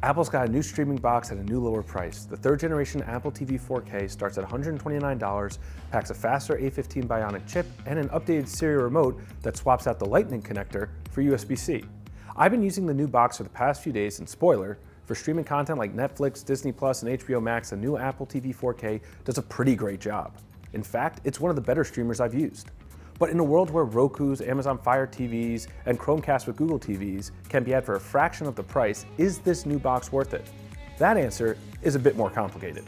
Apple's got a new streaming box at a new lower price. The third generation Apple TV 4K starts at $129, packs a faster A15 Bionic chip, and an updated Siri remote that swaps out the Lightning connector for USB-C. I've been using the new box for the past few days, and spoiler, for streaming content like Netflix, Disney+, and HBO Max, the new Apple TV 4K does a pretty great job. In fact, it's one of the better streamers I've used. But in a world where Roku's, Amazon Fire TVs, and Chromecast with Google TVs can be had for a fraction of the price, is this new box worth it? That answer is a bit more complicated.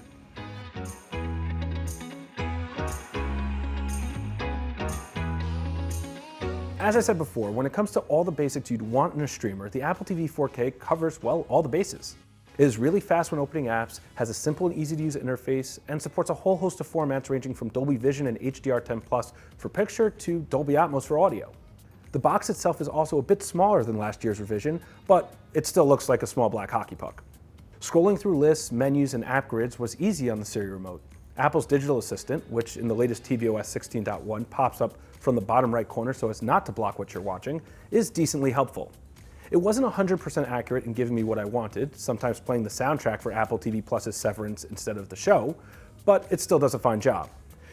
As I said before, when it comes to all the basics you'd want in a streamer, the Apple TV 4K covers, well, all the bases. It is really fast when opening apps, has a simple and easy to use interface, and supports a whole host of formats ranging from Dolby Vision and HDR10+ for picture to Dolby Atmos for audio. The box itself is also a bit smaller than last year's revision, but it still looks like a small black hockey puck. Scrolling through lists, menus, and app grids was easy on the Siri remote. Apple's digital assistant, which in the latest tvOS 16.1 pops up from the bottom right corner so as not to block what you're watching, is decently helpful. It wasn't 100% accurate in giving me what I wanted, sometimes playing the soundtrack for Apple TV Plus's Severance instead of the show, but it still does a fine job.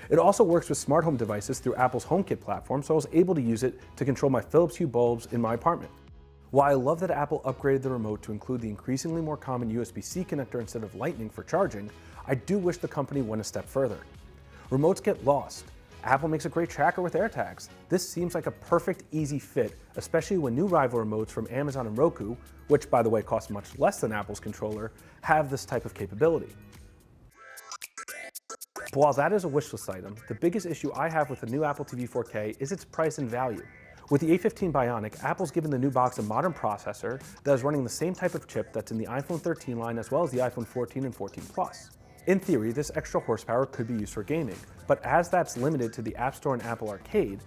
It also works with smart home devices through Apple's HomeKit platform, so I was able to use it to control my Philips Hue bulbs in my apartment. While I love that Apple upgraded the remote to include the increasingly more common USB-C connector instead of Lightning for charging, I do wish the company went a step further. Remotes get lost. Apple makes a great tracker with AirTags. This seems like a perfect, easy fit, especially when new rival remotes from Amazon and Roku, which by the way cost much less than Apple's controller, have this type of capability. But while that is a wishlist item, the biggest issue I have with the new Apple TV 4K is its price and value. With the A15 Bionic, Apple's given the new box a modern processor that is running the same type of chip that's in the iPhone 13 line as well as the iPhone 14 and 14 Plus. In theory, this extra horsepower could be used for gaming, but as that's limited to the App Store and Apple Arcade,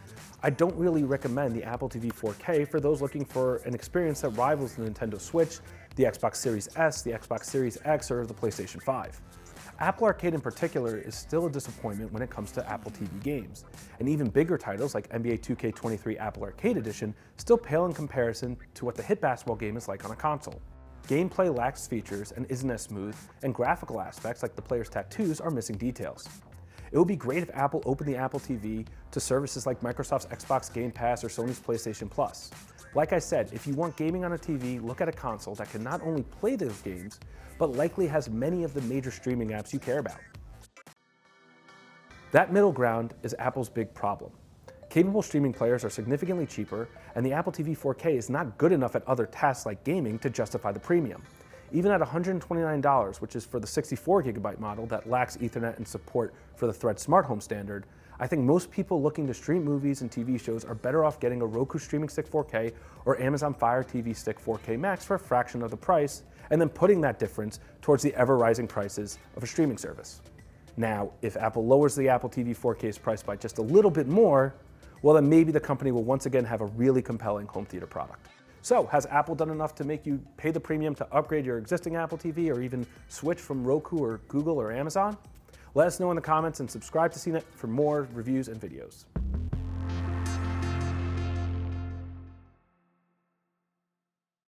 I don't really recommend the Apple TV 4K for those looking for an experience that rivals the Nintendo Switch, the Xbox Series S, the Xbox Series X, or the PlayStation 5. Apple Arcade in particular is still a disappointment when it comes to Apple TV games, and even bigger titles like NBA 2K23 Apple Arcade Edition still pale in comparison to what the hit basketball game is like on a console. Gameplay lacks features and isn't as smooth, and graphical aspects like the player's tattoos are missing details. It would be great if Apple opened the Apple TV to services like Microsoft's Xbox Game Pass or Sony's PlayStation Plus. Like I said, if you want gaming on a TV, look at a console that can not only play those games, but likely has many of the major streaming apps you care about. That middle ground is Apple's big problem. Capable streaming players are significantly cheaper, and the Apple TV 4K is not good enough at other tasks like gaming to justify the premium. Even at $129, which is for the 64GB model that lacks Ethernet and support for the Thread smart home standard, I think most people looking to stream movies and TV shows are better off getting a Roku Streaming Stick 4K or Amazon Fire TV Stick 4K Max for a fraction of the price, and then putting that difference towards the ever-rising prices of a streaming service. Now, if Apple lowers the Apple TV 4K's price by just a little bit more, well then maybe the company will once again have a really compelling home theater product. So, has Apple done enough to make you pay the premium to upgrade your existing Apple TV or even switch from Roku or Google or Amazon? Let us know in the comments and subscribe to CNET for more reviews and videos.